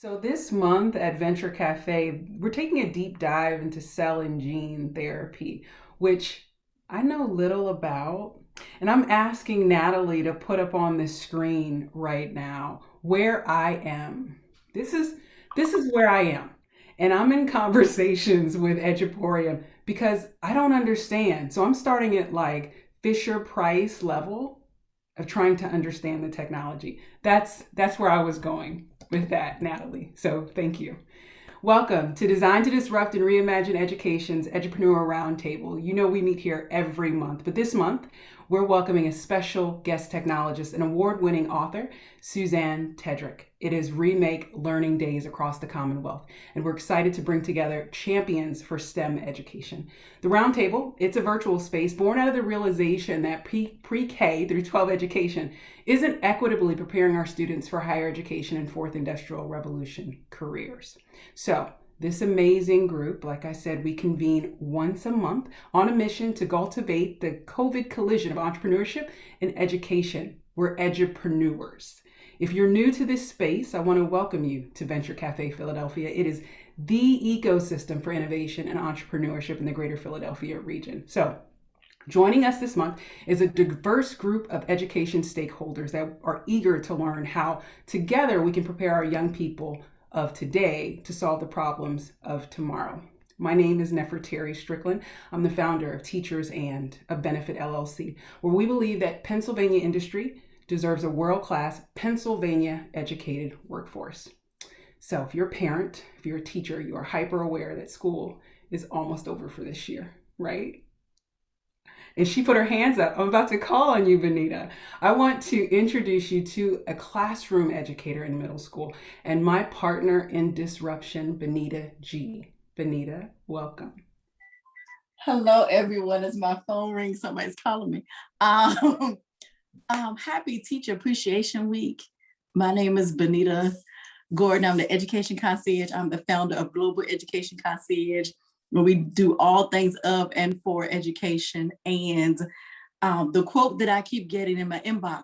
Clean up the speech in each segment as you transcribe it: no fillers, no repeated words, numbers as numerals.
So this month at Venture Cafe, we're taking a deep dive into cell and gene therapy, which I know little about. And I'm asking Natalie to put up on the screen right now where I am. This is this is where I am. And I'm in conversations with Eduporium because I don't understand. So I'm starting at like Fisher Price level of trying to understand the technology. That's where I was going with that, Natalie. So thank you. Welcome to Design to Disrupt and Reimagine Education's Edupreneur Roundtable. You know we meet here every month, but this month we're welcoming a special guest technologist and award-winning author, Suzanne Tedrick. It is Remake Learning Days across the Commonwealth, and we're excited to bring together champions for STEM education. The Roundtable, it's a virtual space born out of the realization that pre-K through 12 education isn't equitably preparing our students for higher education and fourth industrial revolution careers. So this amazing group, like I said, we convene once a month on a mission to cultivate the COVID collision of entrepreneurship and education. We're edupreneurs. If you're new to this space, I want to welcome you to Venture Cafe Philadelphia. It is the ecosystem for innovation and entrepreneurship in the greater Philadelphia region. So joining us this month is a diverse group of education stakeholders that are eager to learn how together we can prepare our young people of today to solve the problems of tomorrow. My name is Neferteri Strickland. I'm the founder of Teachers and a Benefit LLC, where we believe that Pennsylvania industry deserves a world-class Pennsylvania educated workforce. So if you're a parent, if you're a teacher, you are hyper aware that school is almost over for this year, right? And she put her hands up. I'm about to call on you, Benita. I want to introduce you to a classroom educator in middle school and my partner in disruption, Benita G. Benita, welcome. Hello, everyone. As my phone rings, somebody's calling me. Happy Teacher Appreciation Week. My name is Benita Gordon. I'm the Education Concierge. I'm the founder of Global Education Concierge, where we do all things of and for education. And the quote that I keep getting in my inbox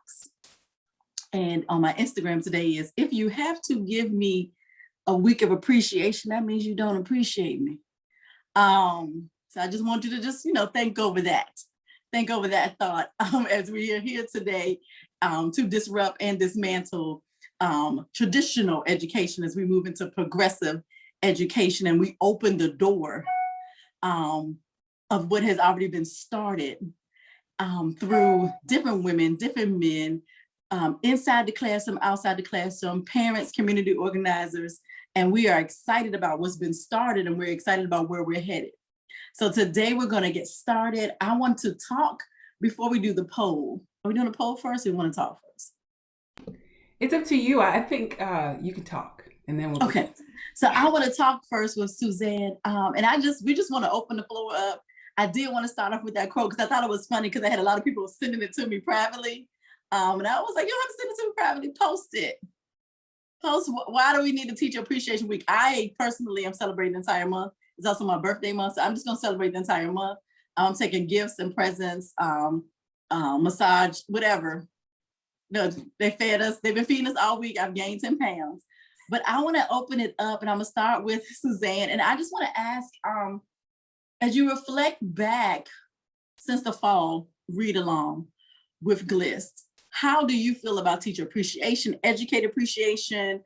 and on my Instagram today is, if you have to give me a week of appreciation, that means you don't appreciate me. So I just want you to just, think over that. Think over that thought as we are here today to disrupt and dismantle traditional education as we move into progressive education, and we open the door of what has already been started through different women, different men, inside the classroom, outside the classroom, parents, community organizers, and we are excited about what's been started, and we're excited about where we're headed. So today we're going to get started. I want to talk before we do the poll. Are we doing a poll first, or we want to talk first? It's up to you. I think you can talk, and then we'll. Okay. So I want to talk first with Suzanne, and we just want to open the floor up. I did want to start off with that quote because I thought it was funny because I had a lot of people sending it to me privately, and I was like, you don't have to send it to me privately. Post it. Post. Why do we need a Teacher Appreciation Week? I personally am celebrating the entire month. It's also my birthday month, so I'm just going to celebrate the entire month. I'm taking gifts and presents, massage, whatever. No, they fed us. They've been feeding us all week. I've gained 10 pounds. But I want to open it up, and I'm going to start with Suzanne. And I just want to ask, as you reflect back since the fall read along with GLIST, how do you feel about teacher appreciation, educator appreciation,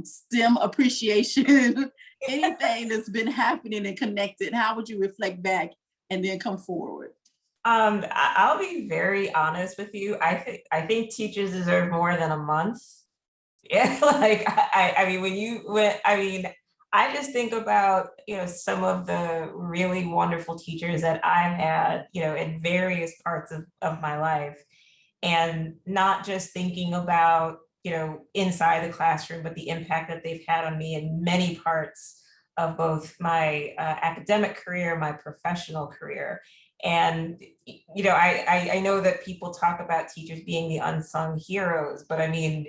STEM appreciation, anything that's been happening and connected? How would you reflect back and then come forward? I'll be very honest with you. I think teachers deserve more than a month. Yeah, like I mean, I just think about, some of the really wonderful teachers that I've had, in various parts of my life, and not just thinking about, inside the classroom, but the impact that they've had on me in many parts of both my academic career, my professional career. And, I know that people talk about teachers being the unsung heroes, but I mean,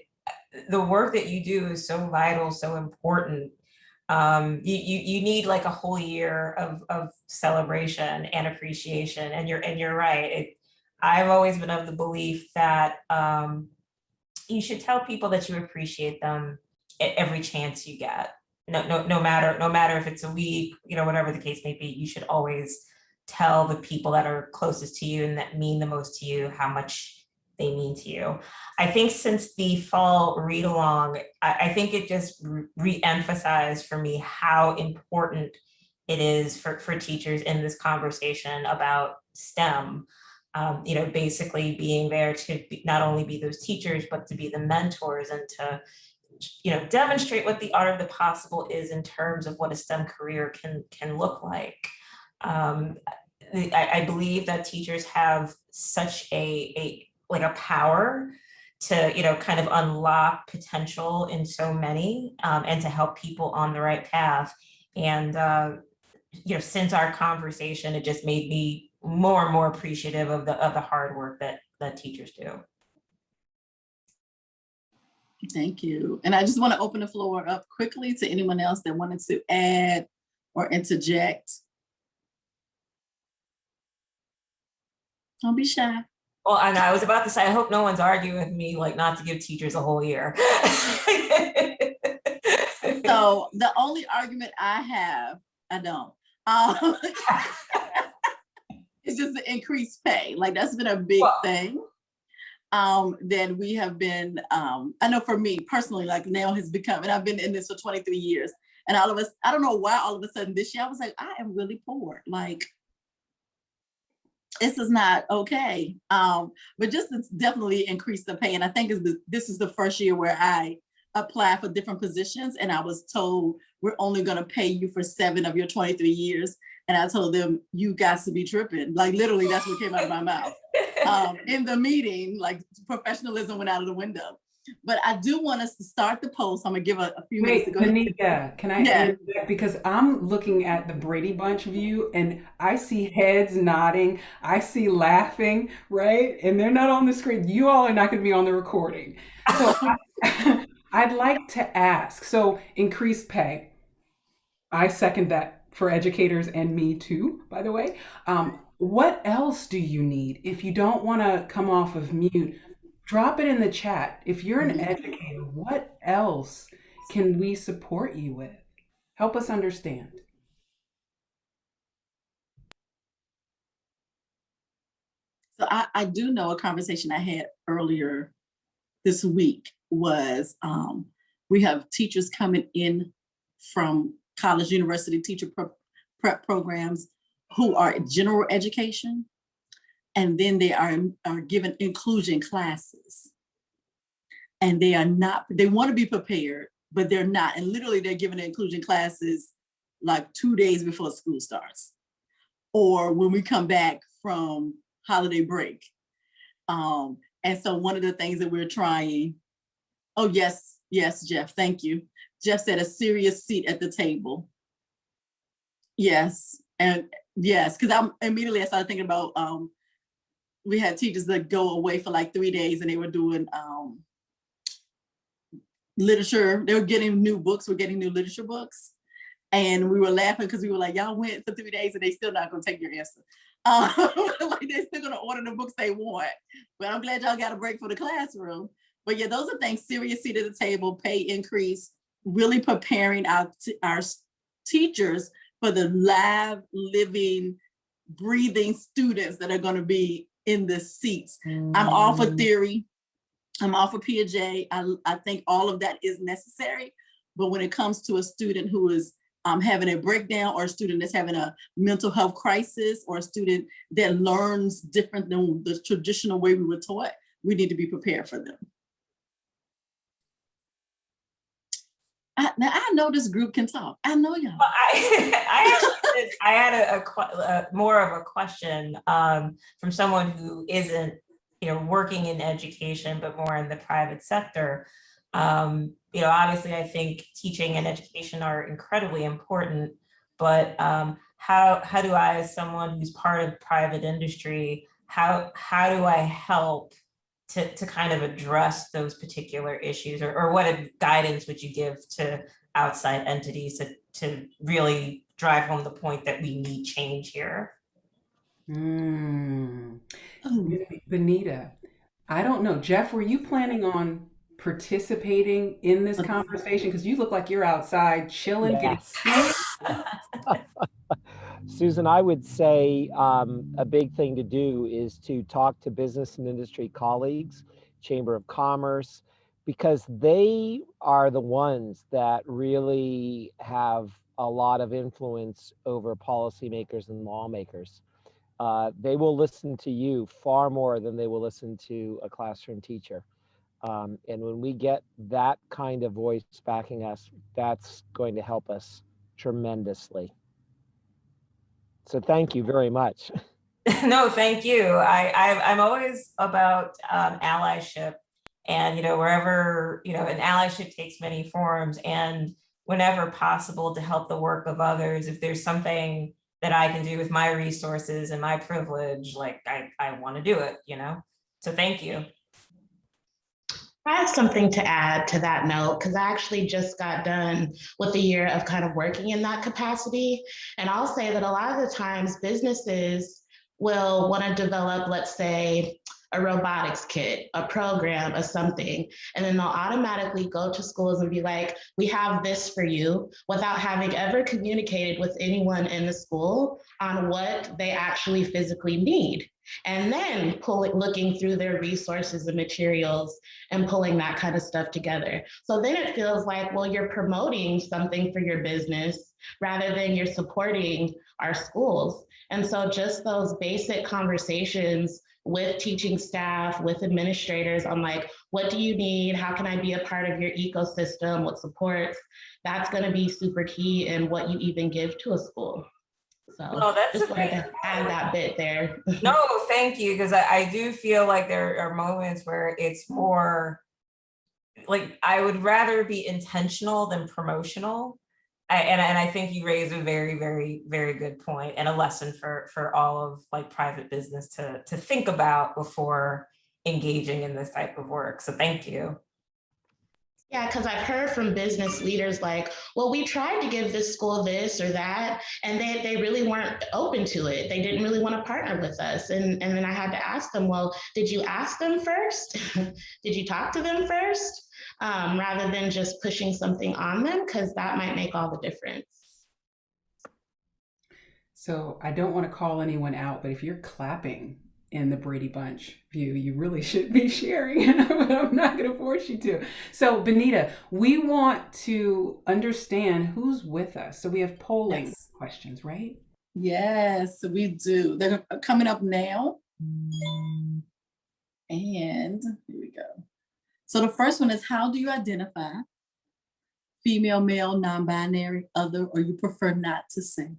the work that you do is so vital, so important. You need like a whole year of celebration and appreciation. And you're right. I've always been of the belief that you should tell people that you appreciate them every chance you get. No matter if it's a week, whatever the case may be, you should always tell the people that are closest to you and that mean the most to you how much they mean to you. I think since the fall read along, I think it just re-emphasized for me how important it is for teachers in this conversation about STEM. Basically being there to not only be those teachers, but to be the mentors and to demonstrate what the art of the possible is in terms of what a STEM career can look like. I believe that teachers have such a power to kind of unlock potential in so many, and to help people on the right path. And since our conversation, it just made me more and more appreciative of the hard work that teachers do. Thank you. And I just want to open the floor up quickly to anyone else that wanted to add or interject. Don't be shy. Well, I was about to say, I hope no one's arguing with me, like not to give teachers a whole year. So the only argument I have, I don't. It's just the increased pay. Like that's been a big thing. That we have been, I know for me personally, like now has become, and I've been in this for 23 years. And all of us, I don't know why all of a sudden this year, I was like, I am really poor. Like, this is not okay. But just it's definitely increased the pay. And I think this is the first year where I applied for different positions and I was told, we're only gonna pay you for 7 of your 23 years. And I told them, you guys to be tripping. Like literally that's what came out of my mouth. In the meeting, like professionalism went out of the window. But I do want us to start the post. I'm gonna give a few minutes to go. Benita, can I add that? Because I'm looking at the Brady Bunch view and I see heads nodding, I see laughing, right? And they're not on the screen. You all are not gonna be on the recording. So I'd like to ask, so increased pay. I second that for educators and me too, by the way. What else do you need? If you don't want to come off of mute, drop it in the chat. If you're an educator, what else can we support you with? Help us understand. So I do know a conversation I had earlier this week was we have teachers coming in from college, university teacher prep programs who are general education, and then they are given inclusion classes. And they are not, they want to be prepared, but they're not. And literally they're given inclusion classes like 2 days before school starts, or when we come back from holiday break. And so one of the things that we're trying, oh yes, Jeff, thank you. Jeff said a serious seat at the table. Yes, and yes, because I started thinking about, we had teachers that go away for like 3 days and they were doing literature. They were getting new books, we're getting new literature books. And we were laughing because we were like, y'all went for 3 days and they still not gonna take your answer. Like they're still gonna order the books they want. But I'm glad y'all got a break for the classroom. But yeah, those are things, serious seat at the table, pay increase, really preparing our teachers for the live, living, breathing students that are gonna be in the seats. I'm all for theory. I'm all for Piaget. I think all of that is necessary. But when it comes to a student who is having a breakdown, or a student that's having a mental health crisis, or a student that learns different than the traditional way we were taught, we need to be prepared for them. Now I know this group can talk. I know y'all. Well, I had a more of a question from someone who isn't, working in education, but more in the private sector. Obviously, I think teaching and education are incredibly important, but how do I, as someone who's part of private industry, how do I help to kind of address those particular issues, or what guidance would you give to outside entities to really drive home the point that we need change here? Benita, I don't know. Jeff, were you planning on participating in this conversation? Because you look like you're outside chilling, getting Yes. tea. Susan, I would say a big thing to do is to talk to business and industry colleagues, Chamber of Commerce, because they are the ones that really have a lot of influence over policymakers and lawmakers. They will listen to you far more than they will listen to a classroom teacher. And when we get that kind of voice backing us, that's going to help us tremendously. So thank you very much. No, thank you. I'm always about allyship, and wherever an allyship takes many forms, and whenever possible to help the work of others. If there's something that I can do with my resources and my privilege, like I want to do it. So thank you. I have something to add to that note, because I actually just got done with a year of kind of working in that capacity. And I'll say that a lot of the times businesses will want to develop, let's say, a robotics kit, a program, or something, and then they'll automatically go to schools and be like, we have this for you, without having ever communicated with anyone in the school on what they actually physically need. And then looking through their resources and materials and pulling that kind of stuff together. So then it feels like, well, you're promoting something for your business rather than you're supporting our schools. And so just those basic conversations with teaching staff, with administrators on like, what do you need? How can I be a part of your ecosystem? What supports? That's going to be super key in what you even give to a school. So that's just wanted to add that bit there. No, thank you, because I do feel like there are moments where it's more like I would rather be intentional than promotional. And I think you raised a very, very, very good point, and a lesson for all of like private business to think about before engaging in this type of work. So thank you. Yeah, because I've heard from business leaders like, well, we tried to give this school this or that, and they really weren't open to it. They didn't really want to partner with us. And then I had to ask them, well, did you ask them first? Did you talk to them first? Rather than just pushing something on them, because that might make all the difference. So I don't want to call anyone out, but if you're clapping in the Brady Bunch view, you really should be sharing, but I'm not going to force you to. So Benita, we want to understand who's with us. So we have polling questions, right? Yes, we do. They're coming up now. And here we go. So the first one is, how do you identify? Female, male, non-binary, other, or you prefer not to say?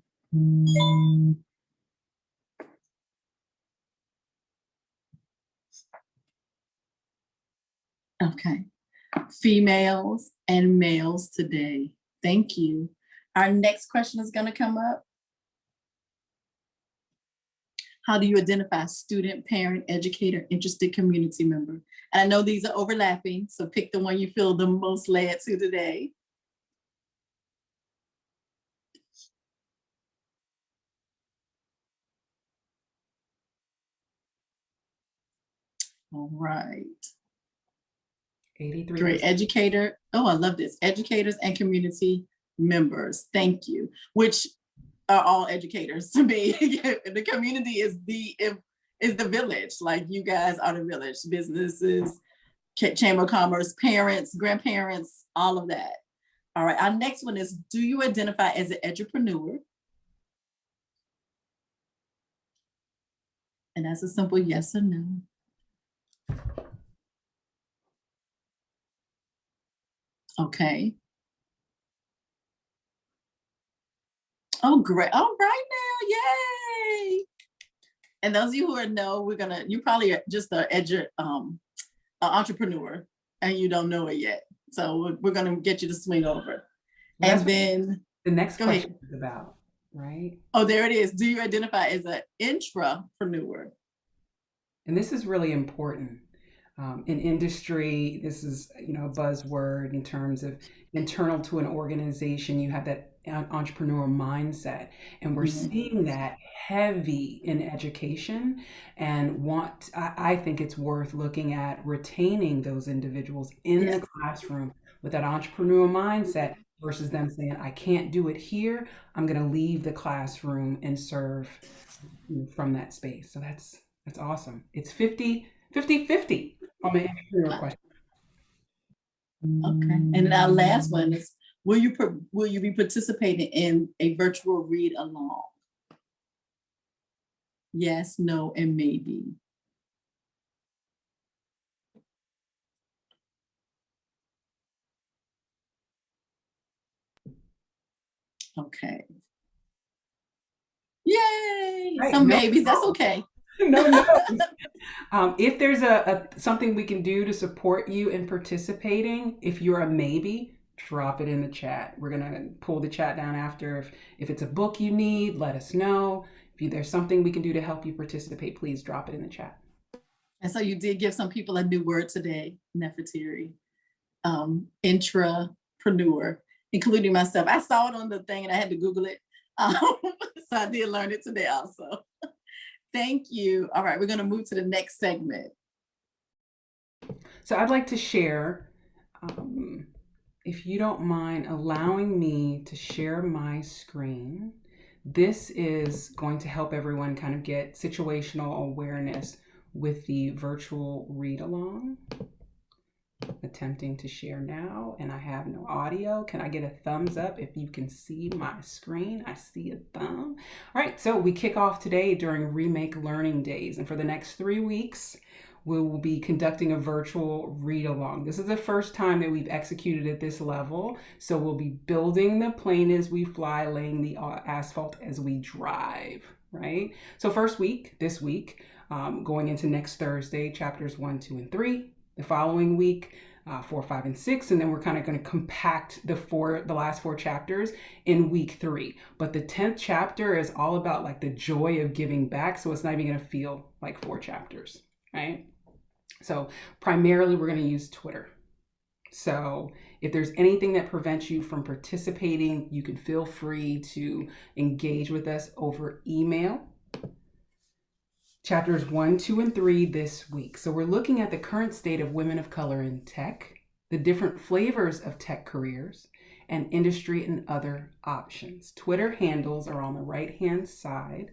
Okay. Females and males today. Thank you. Our next question is going to come up. How do you identify student, parent, educator, interested community member? And I know these are overlapping, so pick the one you feel the most led to today. All right. 83%. Great. Educator. Oh, I love this. Educators and community members. Thank you. Which are all educators to me. The community is the village. Like, you guys are the village. Businesses, Chamber of Commerce, parents, grandparents, all of that. All right. Our next one is, do you identify as an edupreneur? And that's a simple yes or no. Okay. Oh, great. All right now. Yay. And those of you who are no, you probably are just an entrepreneur and you don't know it yet. So we're going to get you to swing over. Well, and then the next question is about, right? Oh, there it is. Do you identify as an intrapreneur? And this is really important. In industry, this is, a buzzword in terms of internal to an organization. You have that entrepreneurial mindset, and we're seeing that heavy in education. And I think it's worth looking at retaining those individuals in the classroom with that entrepreneurial mindset versus them saying, I can't do it here. I'm going to leave the classroom and serve from that space. So that's awesome. It's 50 on the entrepreneur question. Okay. And our last one is, will you be participating in a virtual read along? Yes, no, and maybe. Okay. Yay! Right, Some no babies, that's problem. okay. No. If there's something we can do to support you in participating, if you're a maybe, drop it in the chat. We're gonna pull the chat down after. If it's a book you need, let us know. If there's something we can do to help you participate, please drop it in the chat. And so you did give some people a new word today, Neferteri, intrapreneur, including myself. I saw it on the thing and I had to Google it. So I did learn it today also. Thank you. All right, we're going to move to the next segment. So I'd like to share, if you don't mind allowing me to share my screen. This is going to help everyone kind of get situational awareness with the virtual read along. Attempting to share now, and I have no audio. Can I get a thumbs up if you can see my screen? I see a thumb. All right, so we kick off today during Remake Learning Days, and for the next 3 weeks, we will be conducting a virtual read along. This is the first time that we've executed at this level, so we'll be building the plane as we fly, laying the asphalt as we drive, right? So first week, this week, going into next Thursday, chapters 1, 2, and 3. The following week, 4, 5, and 6, and then we're kind of going to compact the last 4 chapters in week 3. But the 10th chapter is all about like the joy of giving back, so it's not even going to feel like 4 chapters, right? So primarily we're going to use Twitter. So if there's anything that prevents you from participating, you can feel free to engage with us over email. Chapters 1, 2, and 3 this week. So we're looking at the current state of women of color in tech, the different flavors of tech careers, and industry and other options. Twitter handles are on the right-hand side,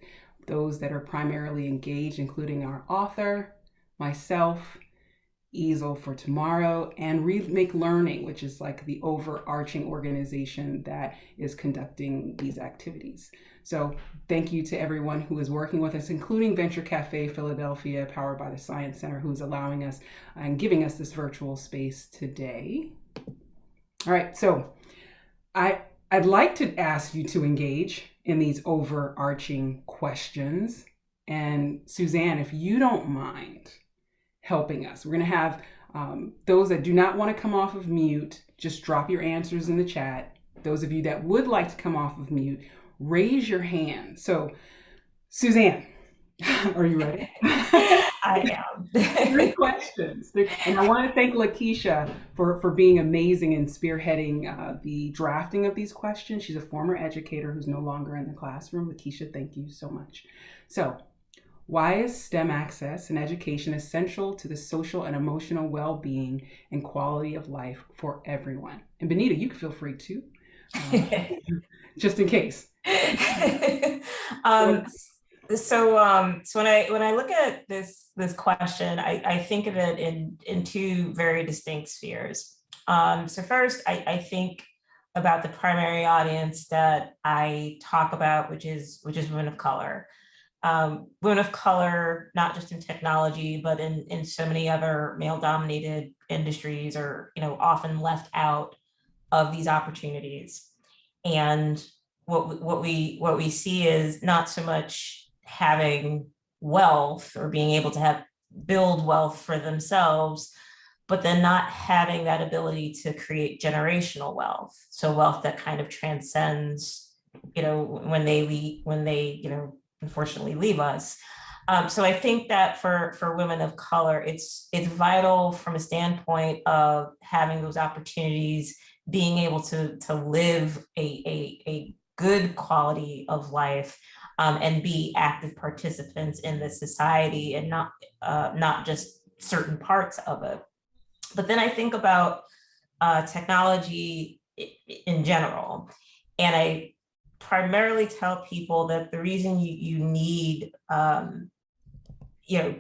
those that are primarily engaged, including our author, myself, Easel for Tomorrow, and Remake Learning, which is like the overarching organization that is conducting these activities. So thank you to everyone who is working with us, including Venture Cafe Philadelphia, powered by the Science Center, who's allowing us and giving us this virtual space today. All right, so I'd like to ask you to engage in these overarching questions. And Suzanne, if you don't mind helping us, we're going to have those that do not want to come off of mute, just drop your answers in the chat. Those of you that would like to come off of mute, raise your hand. So, Suzanne, are you ready? I am. 3 questions. And I want to thank Lakeisha for being amazing and spearheading the drafting of these questions. She's a former educator who's no longer in the classroom. Lakeisha, thank you so much. So, why is STEM access and education essential to the social and emotional well-being and quality of life for everyone? And Benita, you can feel free to, just in case. So when I look at this question, I think of it in 2 very distinct spheres. So first, I think about the primary audience that I talk about, which is women of color. Women of color, not just in technology, but in so many other male-dominated industries, are often left out of these opportunities. And what we see is not so much having wealth or being able to build wealth for themselves, but then not having that ability to create generational wealth. So wealth that kind of transcends, when they unfortunately leave us. So I think that for women of color, it's vital from a standpoint of having those opportunities, being able to live a good quality of life, and be active participants in the society, and not just certain parts of it. But then I think about technology in general, and I primarily tell people that the reason you need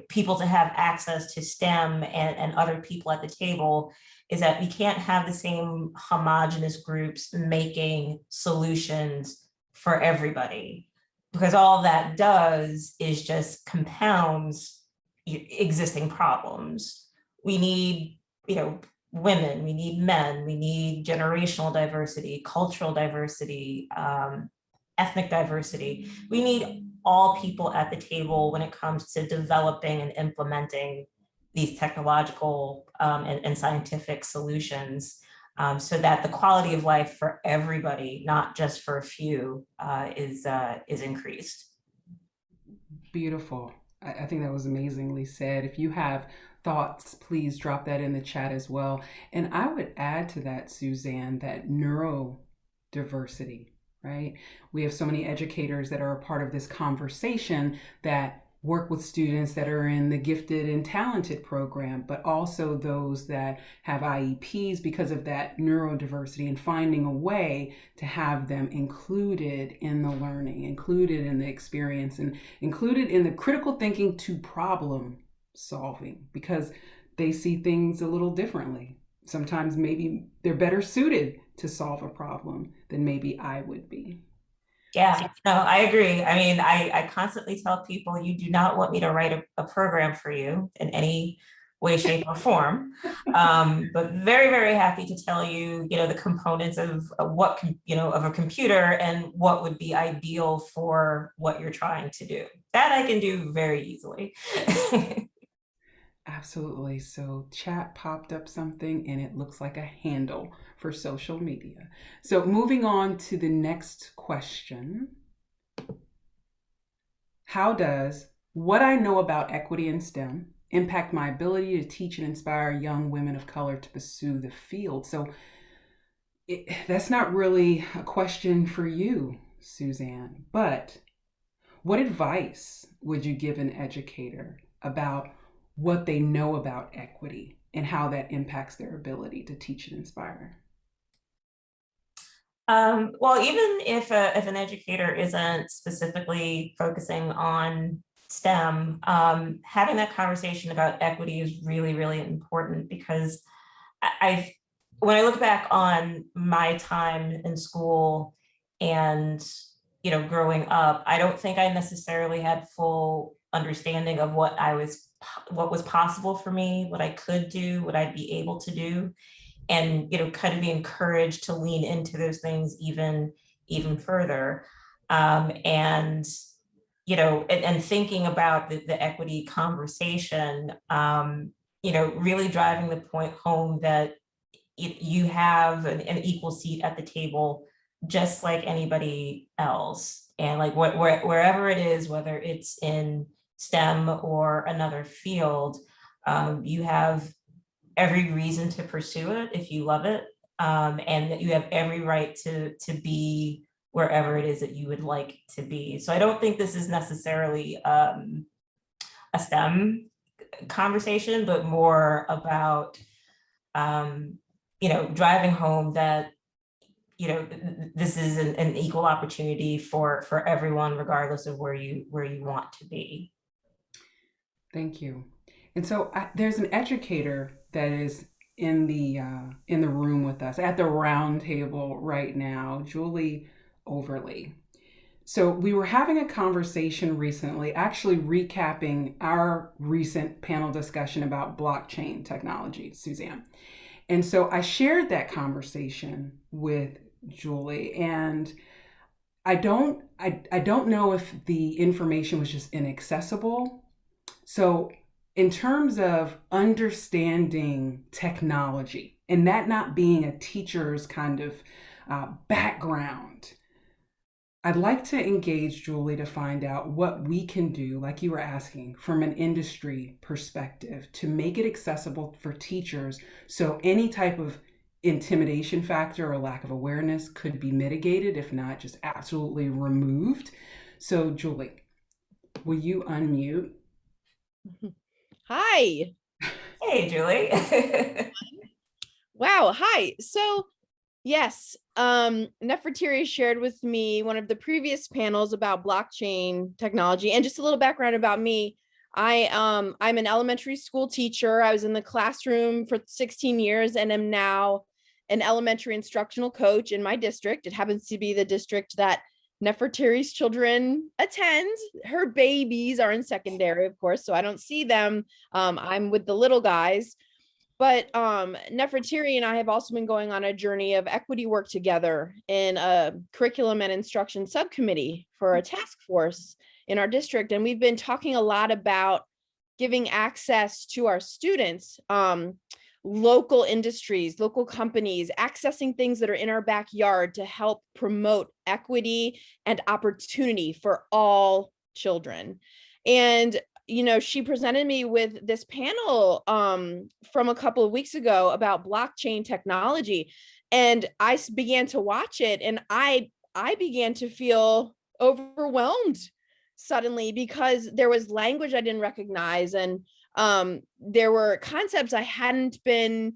people to have access to STEM and other people at the table is that we can't have the same homogenous groups making solutions for everybody, because all that does is just compounds existing problems. We need, women, we need men, we need generational diversity, cultural diversity, ethnic diversity. We need all people at the table when it comes to developing and implementing these technological and scientific solutions, so that the quality of life for everybody, not just for a few, is increased. Beautiful. I think that was amazingly said. If you have thoughts, please drop that in the chat as well. And I would add to that, Suzanne, that neurodiversity, right? We have so many educators that are a part of this conversation that work with students that are in the gifted and talented program, but also those that have IEPs because of that neurodiversity, and finding a way to have them included in the learning, included in the experience, and included in the critical thinking to problem solving, because they see things a little differently. Sometimes maybe they're better suited to solve a problem than maybe I would be. Yeah, no, I agree. I mean, I constantly tell people, you do not want me to write a program for you in any way, shape, or form. But very, very happy to tell you, the components of what, of a computer and what would be ideal for what you're trying to do. That I can do very easily. Absolutely. So chat popped up something and it looks like a handle for social media. So moving on to the next question. How does what I know about equity in STEM impact my ability to teach and inspire young women of color to pursue the field? So that's not really a question for you, Suzanne, but what advice would you give an educator about what they know about equity and how that impacts their ability to teach and inspire? Well, even if an educator isn't specifically focusing on STEM, having that conversation about equity is really, really important, because when I look back on my time in school and growing up, I don't think I necessarily had full understanding of what was possible for me, what I could do, what I'd be able to do, and kind of be encouraged to lean into those things even further, and thinking about the equity conversation, really driving the point home that you have an equal seat at the table just like anybody else, and like wherever it is, whether it's in STEM or another field, you have every reason to pursue it if you love it, and that you have every right to be wherever it is that you would like to be. So I don't think this is necessarily a STEM conversation, but more about driving home that this is an equal opportunity for everyone, regardless of where you want to be. Thank you. And so there's an educator that is in the room with us at the round table right now, Julie Overly. So we were having a conversation recently, actually recapping our recent panel discussion about blockchain technology, Suzanne. And so I shared that conversation with Julie, and I don't know if the information was just inaccessible. So in terms of understanding technology and that not being a teacher's kind of background, I'd like to engage Julie to find out what we can do, like you were asking, from an industry perspective to make it accessible for teachers so any type of intimidation factor or lack of awareness could be mitigated, if not just absolutely removed. So, Julie, will you unmute? Hi. Hey, Julie. Wow. Hi. So yes, Neferteri shared with me one of the previous panels about blockchain technology, and just a little background about me. I'm an elementary school teacher. I was in the classroom for 16 years and am now an elementary instructional coach in my district. It happens to be the district that Nefertari's children attend. Her babies are in secondary, of course, so I don't see them. I'm with the little guys. But Neferteri and I have also been going on a journey of equity work together in a curriculum and instruction subcommittee for a task force in our district. And we've been talking a lot about giving access to our students, local industries, local companies, accessing things that are in our backyard to help promote equity and opportunity for all children. And she presented me with this panel from a couple of weeks ago about blockchain technology, and I began to watch it, and I began to feel overwhelmed suddenly because there was language I didn't recognize, and there were concepts I hadn't been,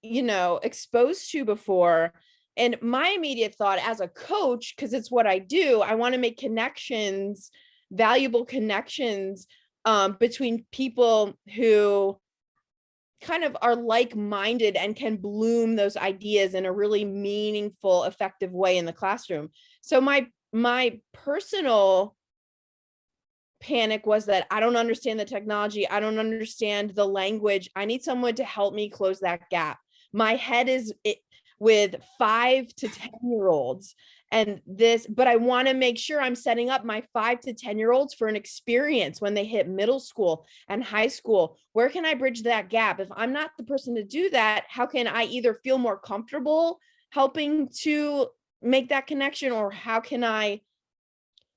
exposed to before. And my immediate thought as a coach, because it's what I do, I want to make connections, valuable connections between people who kind of are like-minded and can bloom those ideas in a really meaningful, effective way in the classroom. So my personal panic was that I don't understand the technology. I don't understand the language. I need someone to help me close that gap. My head is with 5 to 10-year-olds. But I want to make sure I'm setting up my 5 to 10-year-olds for an experience when they hit middle school and high school. Where can I bridge that gap? If I'm not the person to do that, how can I either feel more comfortable helping to make that connection, or how can I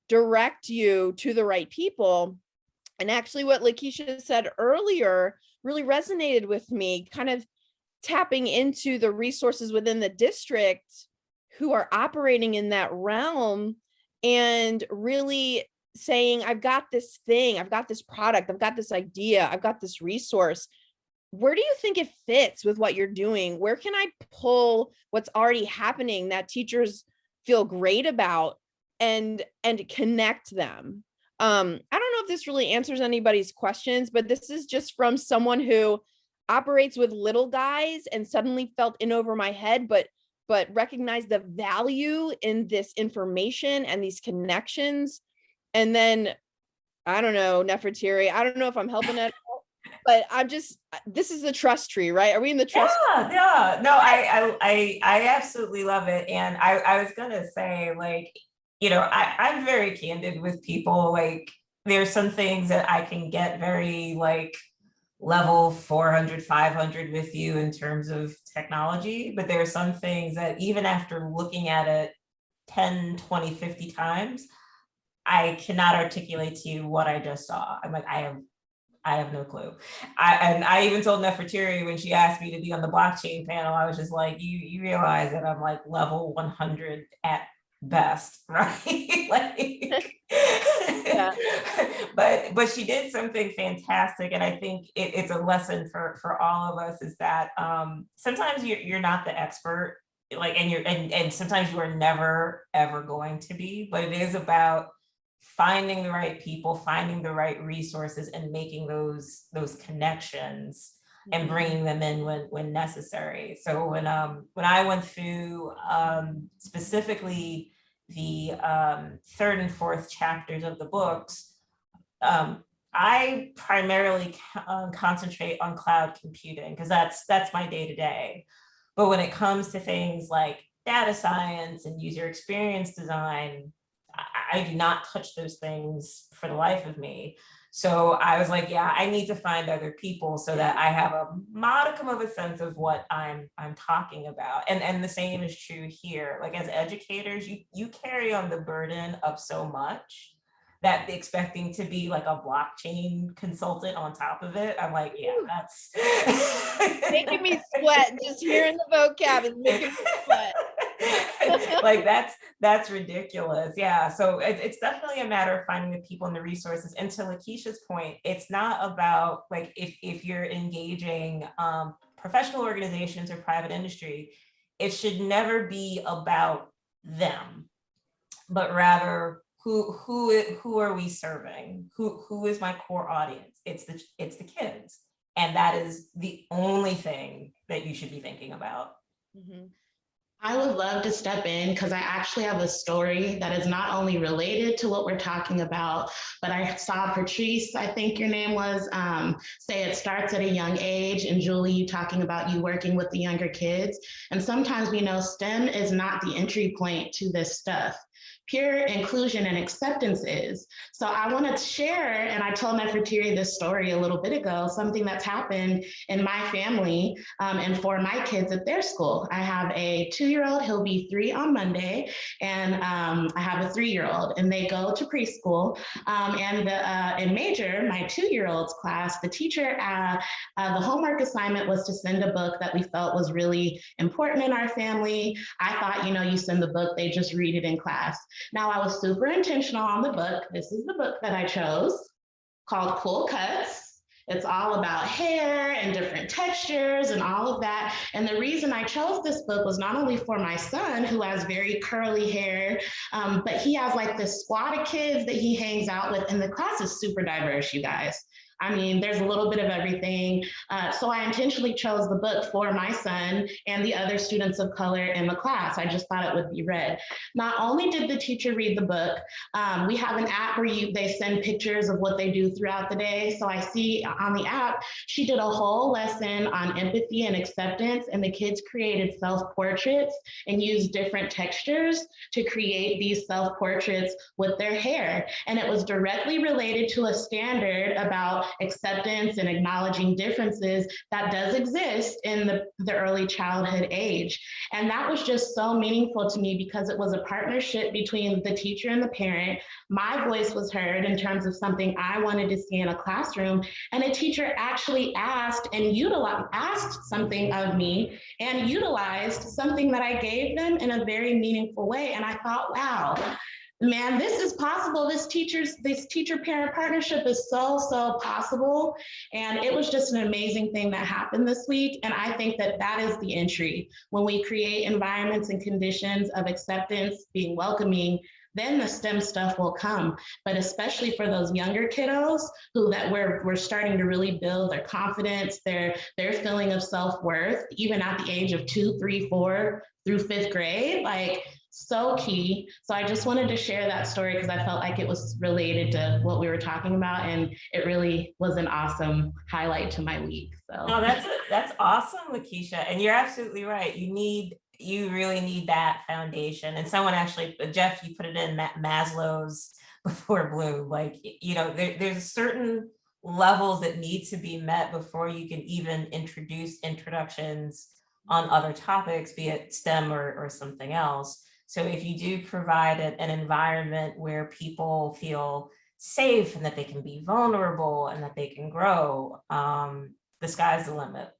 direct you to the right people? And actually what Lakeisha said earlier really resonated with me, kind of tapping into the resources within the district who are operating in that realm and really saying, I've got this thing, I've got this product, I've got this idea, I've got this resource. Where do you think it fits with what you're doing? Where can I pull what's already happening that teachers feel great about and connect them? I don't know if this really answers anybody's questions, but this is just from someone who operates with little guys and suddenly felt in over my head, but recognize the value in this information and these connections. And then, I don't know, Neferteri, I don't know if I'm helping at all, but this is the trust tree, right? Are we in the trust? Yeah. No, I absolutely love it. And I was gonna say, like, I'm very candid with people. Like, there's some things that I can get very like level 400, 500 with you in terms of technology, but there are some things that even after looking at it 10, 20, 50 times, I cannot articulate to you what I just saw. I'm like, I have no clue. I even told Neferteri when she asked me to be on the blockchain panel, I was just like, you realize that I'm like level 100 at best, right? Like, yeah. But she did something fantastic, and I think it's a lesson for all of us, is that sometimes you're not the expert, like, and sometimes you are never ever going to be, but it is about finding the right people, finding the right resources, and making those connections and bringing them in when necessary. So when I went through specifically the 3rd and 4th chapters of the books, I primarily concentrate on cloud computing because that's my day-to-day. But when it comes to things like data science and user experience design, I do not touch those things for the life of me. So I was like, yeah, I need to find other people so that I have a modicum of a sense of what I'm talking about. And the same is true here. Like as educators, you carry on the burden of so much that expecting to be like a blockchain consultant on top of it, I'm like, yeah, that's making me sweat. Just hearing the vocab is making me sweat. like that's ridiculous. Yeah, so it's definitely a matter of finding the people and the resources. And to Lakeisha's point, it's not about like if you're engaging professional organizations or private industry, it should never be about them, but rather who are we serving? Who is my core audience? It's the kids, and that is the only thing that you should be thinking about. Mm-hmm. I would love to step in because I actually have a story that is not only related to what we're talking about, but I saw Patrice, I think your name was, say it starts at a young age, and Julie, you talking about you working with the younger kids. And sometimes we know STEM is not the entry point to this stuff. Pure inclusion and acceptance is. So I want to share, and I told Neferteri this story a little bit ago, something that's happened in my family and for my kids at their school. I have a 2-year-old, he'll be 3 on Monday, and I have a 3-year-old, and they go to preschool. In major, my 2-year-old's class, the teacher, the homework assignment was to send a book that we felt was really important in our family. I thought, you send the book, they just read it in class. Now, I was super intentional on the book. This is the book that I chose, called Cool Cuts. It's all about hair and different textures and all of that. And the reason I chose this book was not only for my son, who has very curly hair, but he has like this squad of kids that he hangs out with. And the class is super diverse, you guys. I mean, there's a little bit of everything. So I intentionally chose the book for my son and the other students of color in the class. I just thought it would be read. Not only did the teacher read the book, we have an app where they send pictures of what they do throughout the day. So I see on the app, she did a whole lesson on empathy and acceptance, and the kids created self-portraits and used different textures to create these self-portraits with their hair. And it was directly related to a standard about acceptance and acknowledging differences that does exist in the early childhood age. And that was just so meaningful to me because it was a partnership between the teacher and the parent. My voice was heard in terms of something I wanted to see in a classroom. And a teacher actually asked something of me and utilized something that I gave them in a very meaningful way. And I thought, wow, man, this is possible. This teacher-parent partnership is so possible. And it was just an amazing thing that happened this week. And I think that is the entry. When we create environments and conditions of acceptance, being welcoming, then the STEM stuff will come. But especially for those younger kiddos that we're starting to really build their confidence, their feeling of self-worth, even at the age of 2, 3, 4 through 5th grade, like, so key. So I just wanted to share that story because I felt like it was related to what we were talking about, and it really was an awesome highlight to my week. So no, that's awesome, Lakeisha, and you're absolutely right. You really need that foundation. And someone actually, Jeff, you put it in Maslow's before Bloom. Like, there's certain levels that need to be met before you can even introduce introductions on other topics, be it STEM or something else. So if you do provide an environment where people feel safe and that they can be vulnerable and that they can grow, the sky's the limit.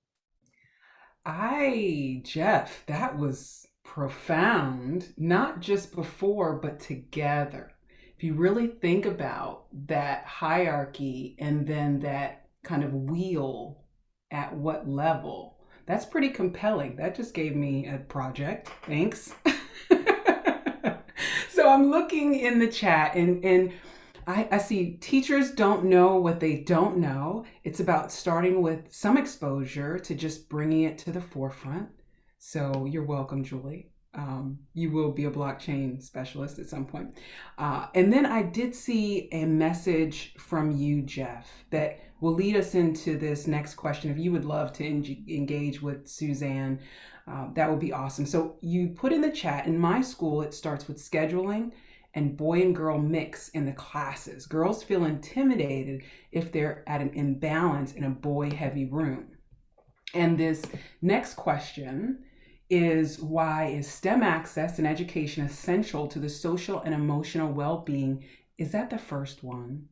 Jeff, that was profound, not just before, but together. If you really think about that hierarchy and then that kind of wheel at what level, that's pretty compelling. That just gave me a project. Thanks. So I'm looking in the chat and I see teachers don't know what they don't know. It's about starting with some exposure to just bringing it to the forefront. So you're welcome, Julie. You will be a blockchain specialist at some point. And then I did see a message from you, Jeff, that will lead us into this next question. If you would love to engage with Suzanne, that would be awesome. So you put in the chat, in my school, it starts with scheduling and boy and girl mix in the classes. Girls feel intimidated if they're at an imbalance in a boy-heavy room. And this next question is, why is STEM access and education essential to the social and emotional well-being? Is that the first one?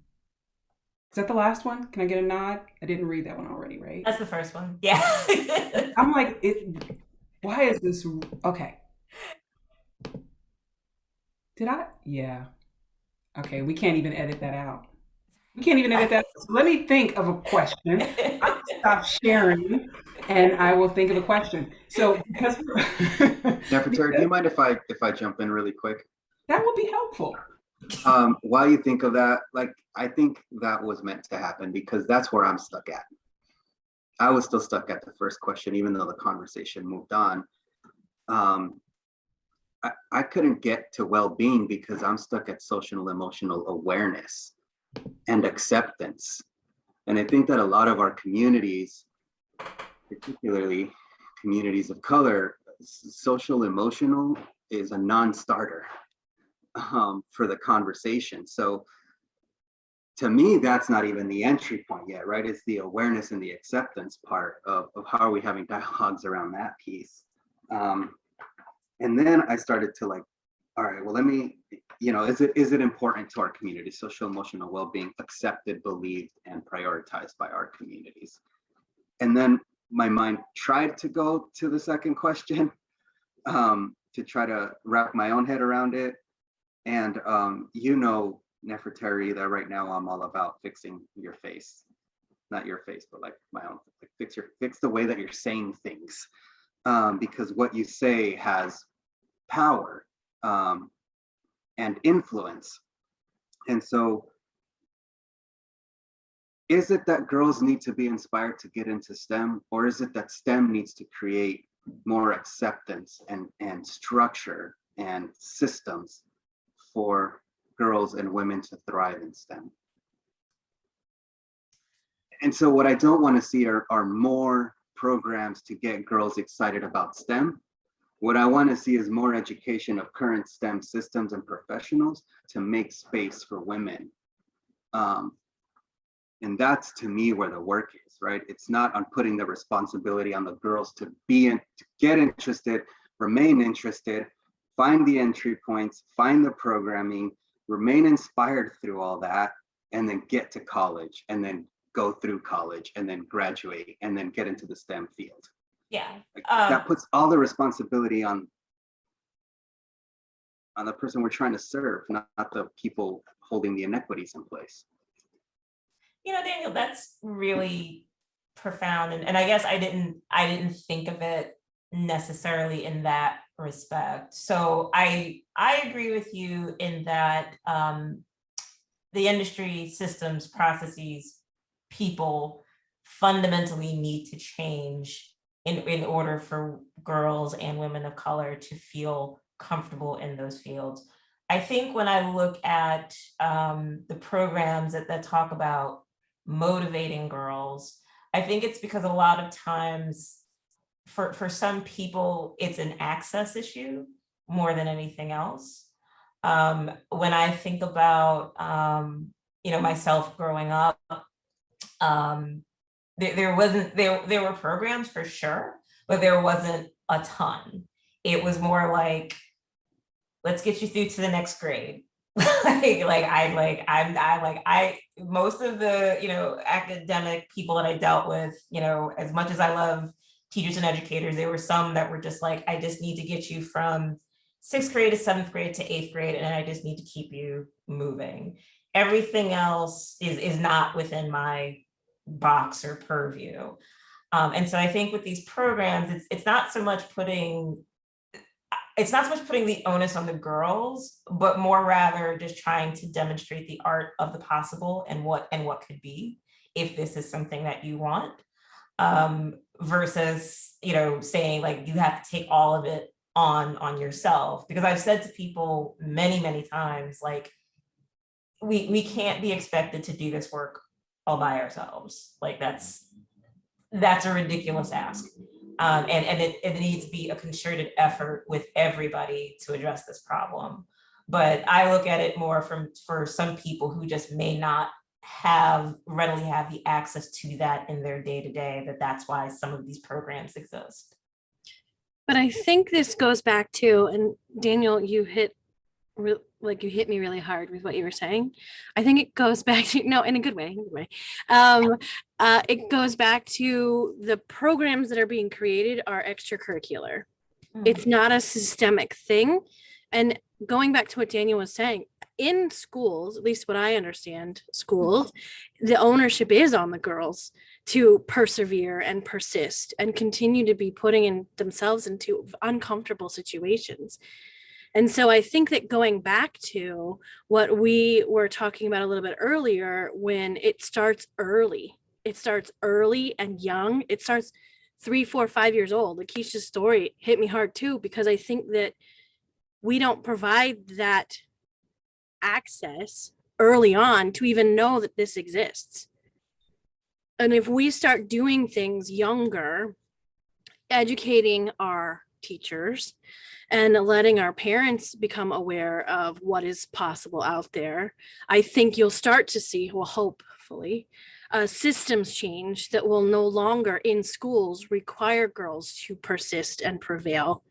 Is that the last one? Can I get a nod? I didn't read that one already, right? That's the first one. Yeah. I'm like, why is this? Okay. Did I? Yeah. Okay, we can't even edit that out. We can't even edit that. So let me think of a question. I'll stop sharing and I will think of a question. So because Neferteri, do you mind if I jump in really quick? That would be helpful. While you think of that, like, I think that was meant to happen because that's where I'm stuck at. I was still stuck at the first question, even though the conversation moved on. I couldn't get to well-being because I'm stuck at social and emotional awareness and acceptance. And I think that a lot of our communities, particularly communities of color, social emotional is a non-starter for the conversation. So to me, that's not even the entry point yet, right? It's the awareness and the acceptance part of how are we having dialogues around that piece. And then I started to like, all right, well, let me, is it important to our community, social emotional well-being, accepted, believed, and prioritized by our communities? And then my mind tried to go to the second question to try to wrap my own head around it. And Neferteri, that right now I'm all about fixing your face, not your face, but like my own, like fix the way that you're saying things, because what you say has power and influence. And so is it that girls need to be inspired to get into STEM, or is it that STEM needs to create more acceptance and structure and systems for girls and women to thrive in STEM? And so what I don't want to see are more programs to get girls excited about STEM. What I want to see is more education of current STEM systems and professionals to make space for women. And that's, to me, where the work is, right? It's not on putting the responsibility on the girls to get interested, remain interested, find the entry points, find the programming, remain inspired through all that, and then get to college, and then go through college, and then graduate, and then get into the STEM field. Yeah. That puts all the responsibility on the person we're trying to serve, not the people holding the inequities in place. Daniel, that's really profound. And I guess I didn't think of it necessarily in that respect. So I agree with you in that the industry, systems, processes, people fundamentally need to change in order for girls and women of color to feel comfortable in those fields. I think when I look at the programs that talk about motivating girls, I think it's because a lot of times for some people, it's an access issue more than anything else. When I think about, myself growing up, there were programs for sure, but there wasn't a ton. It was more like, let's get you through to the next grade. Most of the, academic people that I dealt with, as much as I love teachers and educators, there were some that were just like, I just need to get you from 6th grade to 7th grade to 8th grade, and I just need to keep you moving. Everything else is not within my box or purview. And so I think with these programs, it's not so much putting the onus on the girls, but more rather just trying to demonstrate the art of the possible and what could be if this is something that you want, versus, saying like you have to take all of it on yourself. Because I've said to people many, many times, like, we can't be expected to do this work all by ourselves. Like that's a ridiculous ask. And it needs to be a concerted effort with everybody to address this problem. But I look at it more for some people who just may not readily have the access to that in their day-to-day, that's why some of these programs exist. But I think this goes back to, and Daniel, you hit me really hard with what you were saying. I think it goes back to, no, in a good way, it goes back to the programs that are being created are extracurricular. It's not a systemic thing. And going back to what Daniel was saying, in schools, at least what I understand, schools, the ownership is on the girls to persevere and persist and continue to be putting themselves into uncomfortable situations. And so I think that going back to what we were talking about a little bit earlier, when it starts early and young, it starts 3, 4, 5 years old. Lakeisha's story hit me hard too, because I think that we don't provide that access early on to even know that this exists. And if we start doing things younger, educating our teachers and letting our parents become aware of what is possible out there, I think you'll start to see, well, hopefully, systems change that will no longer in schools require girls to persist and prevail.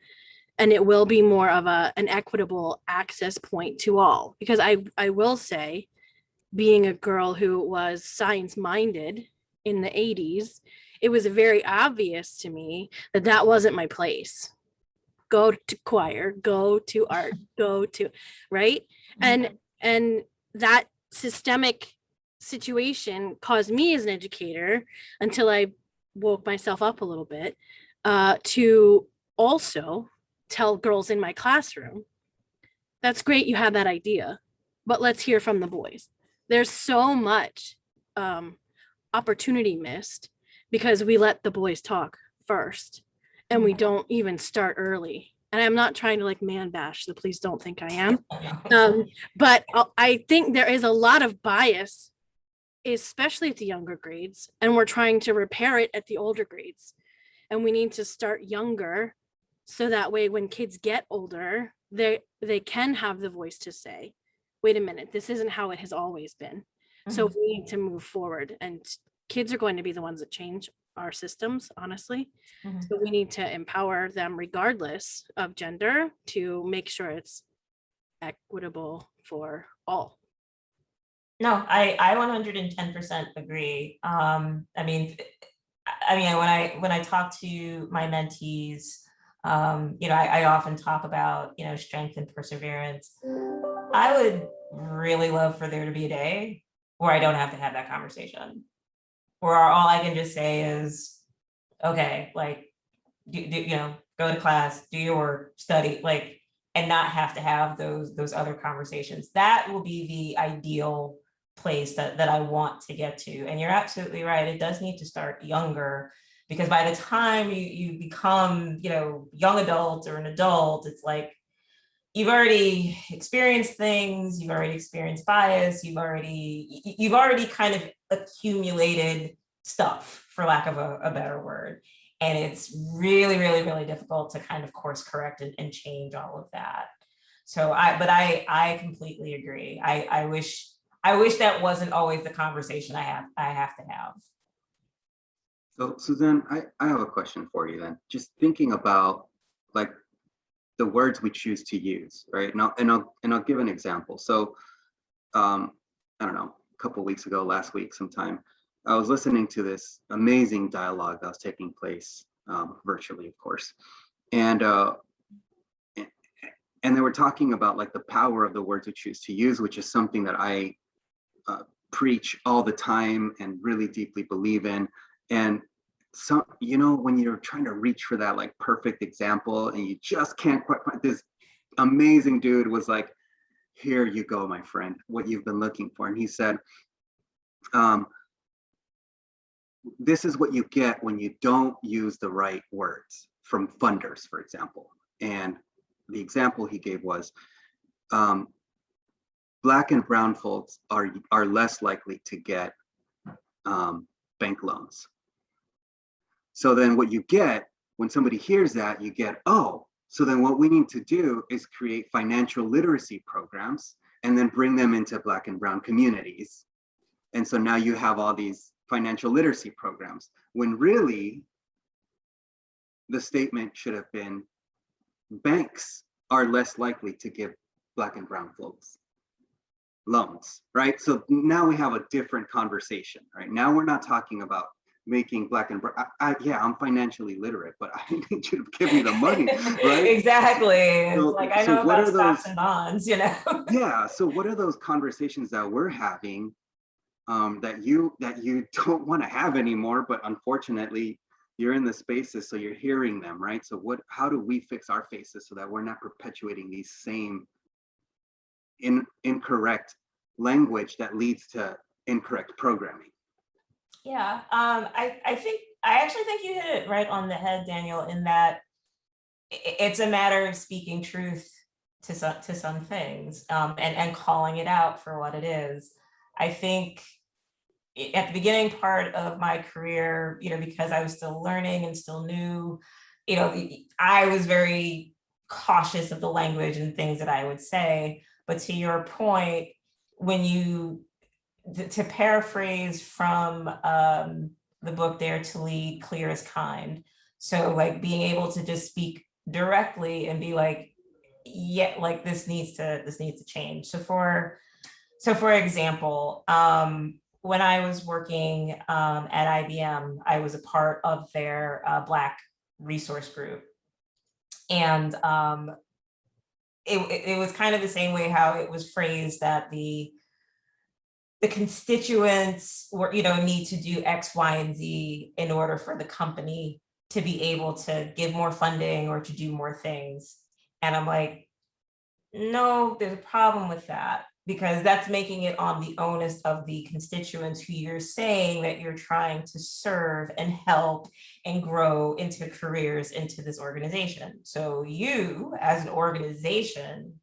And it will be more of an equitable access point to all. Because I will say, being a girl who was science-minded in the 80s, it was very obvious to me that wasn't my place. Go to choir, go to art, go to, right? And that systemic situation caused me as an educator, until I woke myself up a little bit, to also tell girls in my classroom, that's great, you have that idea, but let's hear from the boys. There's so much opportunity missed because we let the boys talk first and we don't even start early. And I'm not trying to man bash, so please don't think I am. But I think there is a lot of bias, especially at the younger grades, and we're trying to repair it at the older grades. And we need to start younger, so that way when kids get older, they can have the voice to say, wait a minute, this isn't how it has always been. So we need to move forward, and kids are going to be the ones that change our systems, honestly. So we need to empower them regardless of gender to make sure it's equitable for all. No, I 110% agree. I mean, when I talk to my mentees, I often talk about, strength and perseverance. I would really love for there to be a day where I don't have to have that conversation, where all I can just say is, okay, go to class, do your work, study, and not have to have those other conversations. That will be the ideal place that I want to get to. And you're absolutely right. It does need to start younger, because by the time you become, young adult or an adult, it's like, you've already experienced things, you've already experienced bias, you've already kind of accumulated stuff, for lack of a better word. And it's really, really, really difficult to kind of course correct and change all of that. So I completely agree. I wish that wasn't always the conversation I have to have. So Suzanne, I have a question for you then. Just thinking about the words we choose to use, right? And I'll give an example. So I don't know, a couple of weeks ago, last week sometime, I was listening to this amazing dialogue that was taking place virtually, of course. And they were talking about the power of the words we choose to use, which is something that I preach all the time and really deeply believe in. And so, when you're trying to reach for that perfect example and you just can't quite find, this amazing dude was like, here you go, my friend, what you've been looking for. And he said, this is what you get when you don't use the right words, from funders, for example. And the example he gave was, Black and brown folks are less likely to get bank loans. So then what you get when somebody hears that, you get, oh, So then what we need to do is create financial literacy programs and then bring them into Black and Brown communities. And so now you have all these financial literacy programs, when really the statement should have been, banks are less likely to give Black and Brown folks loans, right? So now we have a different conversation, right? Now we're not talking about making Black and Brown, yeah, I'm financially literate, but I need you to give me the money, right? Exactly. So, it's like, I so know what about are stocks those, and bonds, you know? yeah, so what are those conversations that we're having that you don't want to have anymore, but unfortunately you're in the spaces, so you're hearing them, right? So how do we fix our faces so that we're not perpetuating these same incorrect language that leads to incorrect programming? Yeah, I actually think you hit it right on the head, Daniel, in that it's a matter of speaking truth to some things, and calling it out for what it is. I think at the beginning part of my career, because I was still learning and still new, I was very cautious of the language and things that I would say. But to your point, to paraphrase from the book Dare to Lead, Clear as Kind. So like being able to just speak directly and be like, yeah, like this needs to change. So for example, when I was working at IBM, I was a part of their Black resource group. And it was kind of the same way how it was phrased, that the constituents were, need to do X, Y, and Z in order for the company to be able to give more funding or to do more things. And I'm like, no, there's a problem with that, because that's making it on the onus of the constituents who you're saying that you're trying to serve and help and grow into careers into this organization. So you, as an organization,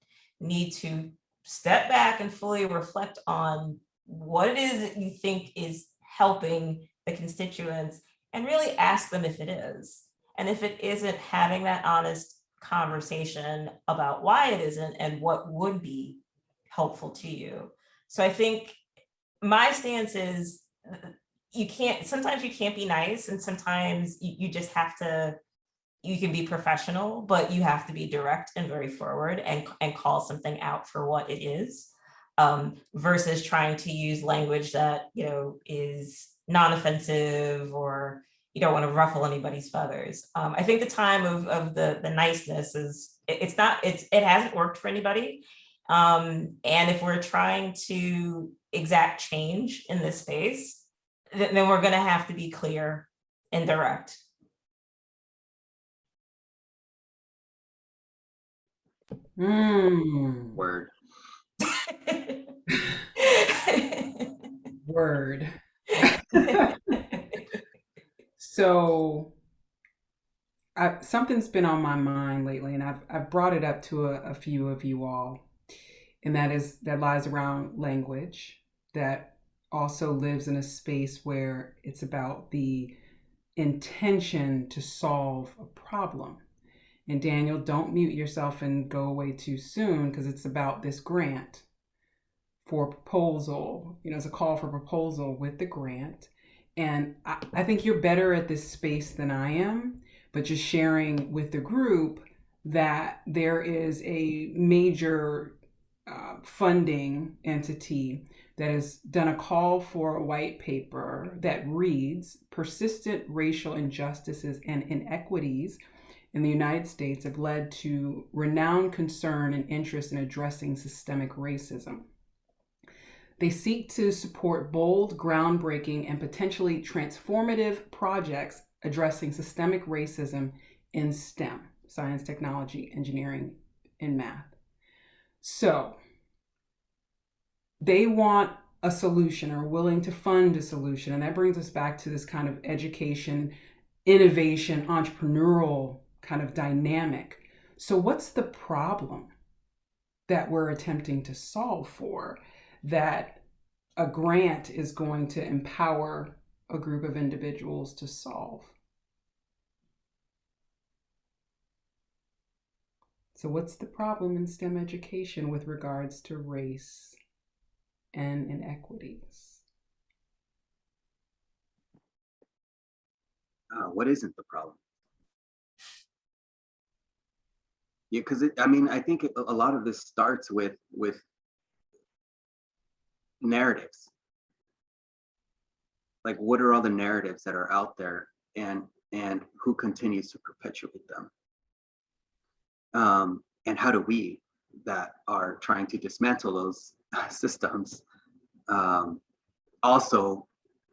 need to step back and fully reflect on what it is that you think is helping the constituents, and really ask them if it is. And if it isn't, having that honest conversation about why it isn't and what would be helpful to you. So I think my stance is, sometimes you can't be nice, and sometimes you just have to, you can be professional, but you have to be direct and very forward and call something out for what it is, versus trying to use language that, is non-offensive, or you don't want to ruffle anybody's feathers. I think the time of the niceness it hasn't worked for anybody. And if we're trying to exact change in this space, then we're going to have to be clear and direct. Word. Word. So something's been on my mind lately, and I've brought it up to a few of you all, and that lies around language, that also lives in a space where it's about the intention to solve a problem. And Daniel, don't mute yourself and go away too soon, because it's about this grant for proposal. It's a call for proposal with the grant. And I think you're better at this space than I am, but just sharing with the group that there is a major funding entity that has done a call for a white paper that reads, "Persistent racial injustices and inequities in the United States have led to renowned concern and interest in addressing systemic racism. They seek to support bold, groundbreaking, and potentially transformative projects addressing systemic racism in STEM, science, technology, engineering, and math." So they want a solution, or willing to fund a solution. And that brings us back to this kind of education, innovation, entrepreneurial kind of dynamic. So what's the problem that we're attempting to solve for, that a grant is going to empower a group of individuals to solve? So what's the problem in STEM education with regards to race and inequities? What isn't the problem? Yeah, because I think a lot of this starts with narratives. Like, what are all the narratives that are out there, and who continues to perpetuate them? And how do we that are trying to dismantle those systems also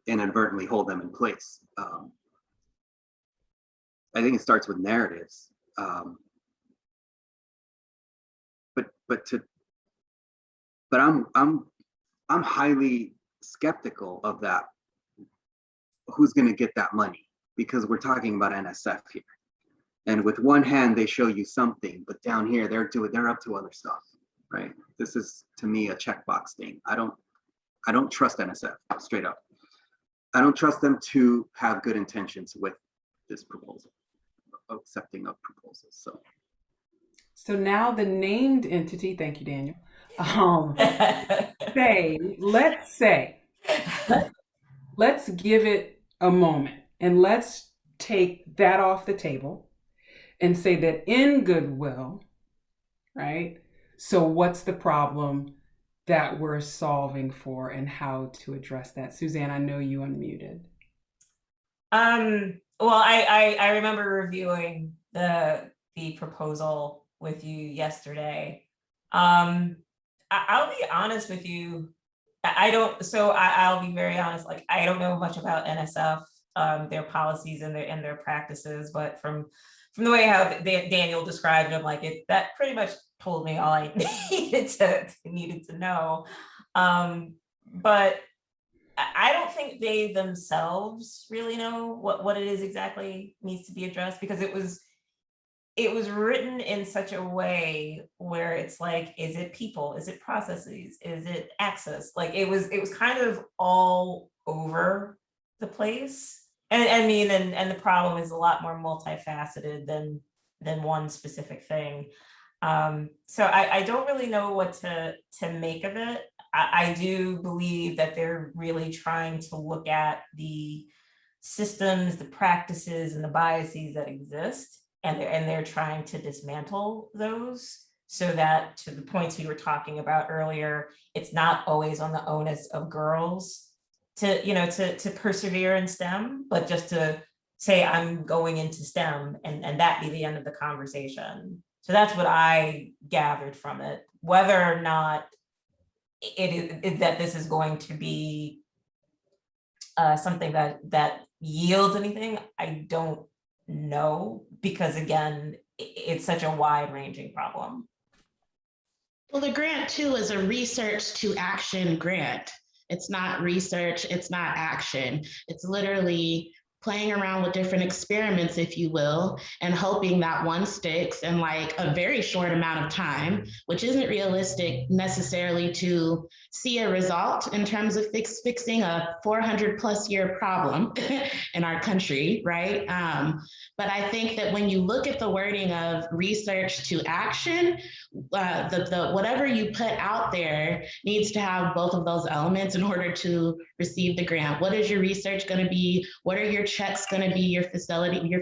inadvertently hold them in place? I think it starts with narratives. But I'm highly skeptical of that. Who's going to get that money? Because we're talking about NSF here, and with one hand they show you something, but down here they're up to other stuff, right? This is, to me, a checkbox thing. I don't trust NSF, straight up. I don't trust them to have good intentions with this proposal, accepting of proposals. So now the named entity, thank you, Daniel. Let's give it a moment and let's take that off the table and say that in goodwill, right? So what's the problem that we're solving for and how to address that? Suzanne, I know you unmuted. Well, I remember reviewing the proposal with you yesterday. I'll be honest with you. I'll be very honest. Like, I don't know much about NSF, their policies and their practices, but from the way how Daniel described them, like that pretty much told me all I needed to know. But I don't think they themselves really know what it is exactly needs to be addressed, because it was written in such a way where it's like, is it people? Is it processes? Is it access? Like it was kind of all over the place. And I mean, and the problem is a lot more multifaceted than one specific thing. So I don't really know what to make of it. I do believe that they're really trying to look at the systems, the practices, and the biases that exist, and they're trying to dismantle those, so that, to the points we were talking about earlier, it's not always on the onus of girls to persevere in STEM, but just to say, I'm going into STEM, and that be the end of the conversation. So that's what I gathered from it. Whether or not it is that this is going to be something that yields anything, I don't know, because again, it's such a wide-ranging problem. Well, the grant too is a research to action grant. It's not research, it's not action. It's literally playing around with different experiments, if you will, and hoping that one sticks in like a very short amount of time, which isn't realistic necessarily to see a result in terms of fixing a 400+ year problem in our country, right? But I think that when you look at the wording of research to action, the whatever you put out there needs to have both of those elements in order to receive the grant. What is your research going to be? What are your checks going to be? Your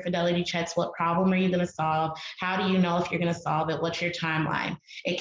fidelity checks? What problem are you going to solve? How do you know if you're going to solve it? What's your timeline? It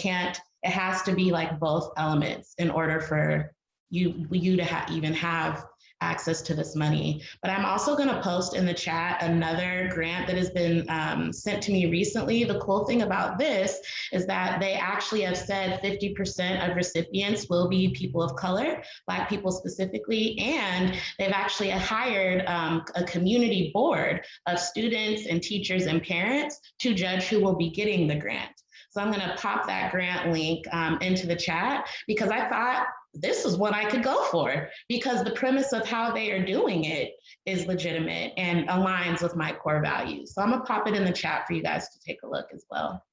has to be like both elements in order for you to even have access to this money. But I'm also going to post in the chat another grant that has been sent to me recently. The cool thing about this is that they actually have said 50% of recipients will be people of color, Black people specifically, and they've actually hired a community board of students and teachers and parents to judge who will be getting the grant. So I'm going to pop that grant link into the chat, because I thought this is what I could go for, because the premise of how they are doing it is legitimate and aligns with my core values. So I'm gonna pop it in the chat for you guys to take a look as well.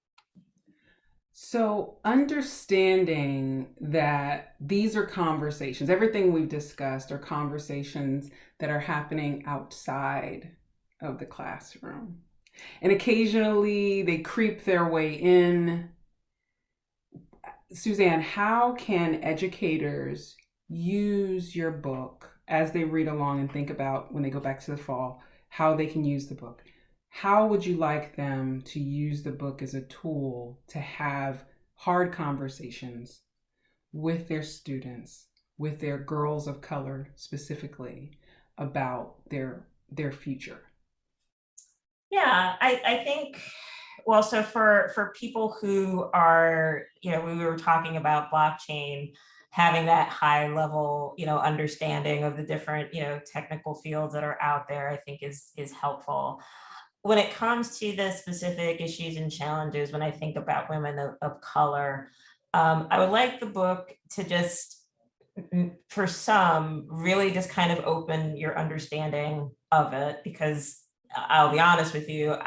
So understanding that these are conversations, everything we've discussed are conversations that are happening outside of the classroom. And occasionally they creep their way in. Suzanne, how can educators use your book as they read along and think about when they go back to the fall, how they can use the book? How would you like them to use the book as a tool to have hard conversations with their students, with their girls of color specifically, about their future? Yeah, I think, well, so for people who are, we were talking about blockchain, having that high level, understanding of the different, technical fields that are out there, I think is helpful. When it comes to the specific issues and challenges, when I think about women of color, I would like the book to just, for some, really just kind of open your understanding of it, because I'll be honest with you,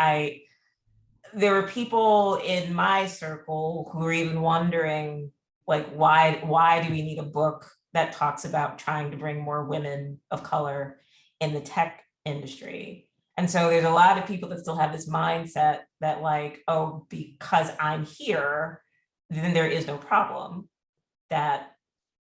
there were people in my circle who were even wondering, like, why do we need a book that talks about trying to bring more women of color in the tech industry? And so there's a lot of people that still have this mindset that, like, oh, because I'm here, then there is no problem, that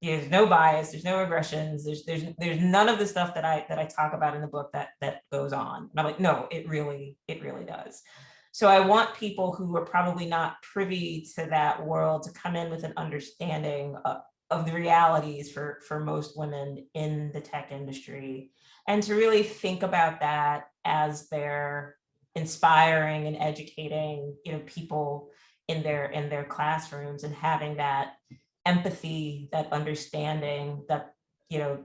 there's no bias, there's no aggressions, there's none of the stuff that I talk about in the book that goes on. And I'm like, no, it really does. So I want people who are probably not privy to that world to come in with an understanding of the realities for most women in the tech industry, and to really think about that as they're inspiring and educating, people in their classrooms, and having that empathy, that understanding that,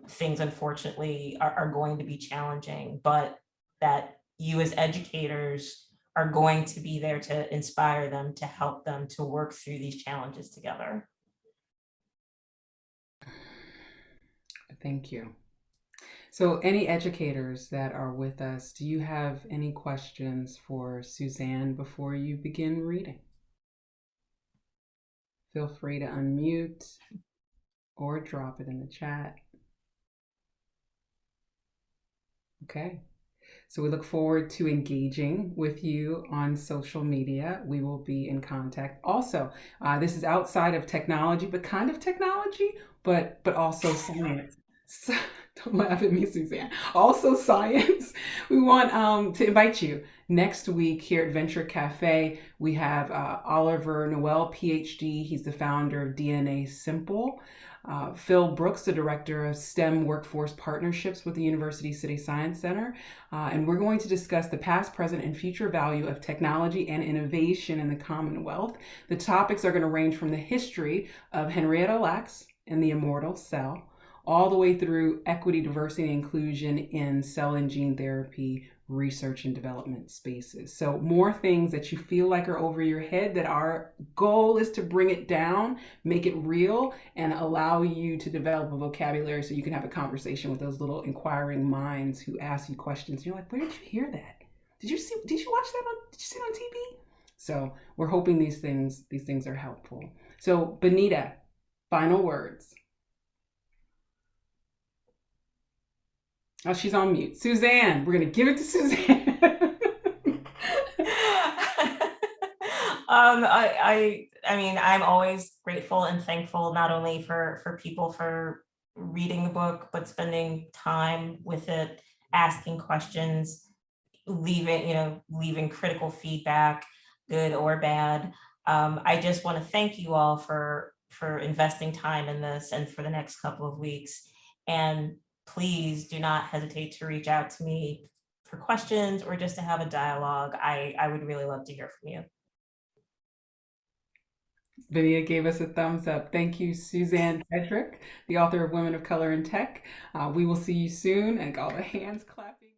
things unfortunately are going to be challenging, but that you as educators are going to be there to inspire them, to help them to work through these challenges together. Thank you. So any educators that are with us, do you have any questions for Suzanne before you begin reading? Feel free to unmute or drop it in the chat. Okay. So we look forward to engaging with you on social media. We will be in contact. Also, this is outside of technology, but kind of technology, but also science. So, don't laugh at me, Suzanne. Also science. We want to invite you next week here at Venture Cafe. We have Oliver Noel, PhD. He's the founder of DNA Simple. Phil Brooks, the director of STEM Workforce Partnerships with the University City Science Center. And we're going to discuss the past, present, and future value of technology and innovation in the Commonwealth. The topics are going to range from the history of Henrietta Lacks and the immortal cell, all the way through equity, diversity, and inclusion in cell and gene therapy research and development spaces. So more things that you feel like are over your head, that our goal is to bring it down, make it real, and allow you to develop a vocabulary so you can have a conversation with those little inquiring minds who ask you questions. You're like, where did you hear that? Did you watch that did you see it on TV? So we're hoping these things are helpful. So Benita, final words. Oh, she's on mute. Suzanne, we're going to give it to Suzanne. I mean, I'm always grateful and thankful, not only for people for reading the book, but spending time with it, asking questions, leaving critical feedback, good or bad. I just want to thank you all for investing time in this and for the next couple of weeks. And please do not hesitate to reach out to me for questions or just to have a dialogue. I would really love to hear from you. Benita gave us a thumbs up. Thank you, Suzanne Tedrick, the author of Women of Color in Tech. We will see you soon, and all the hands clapping.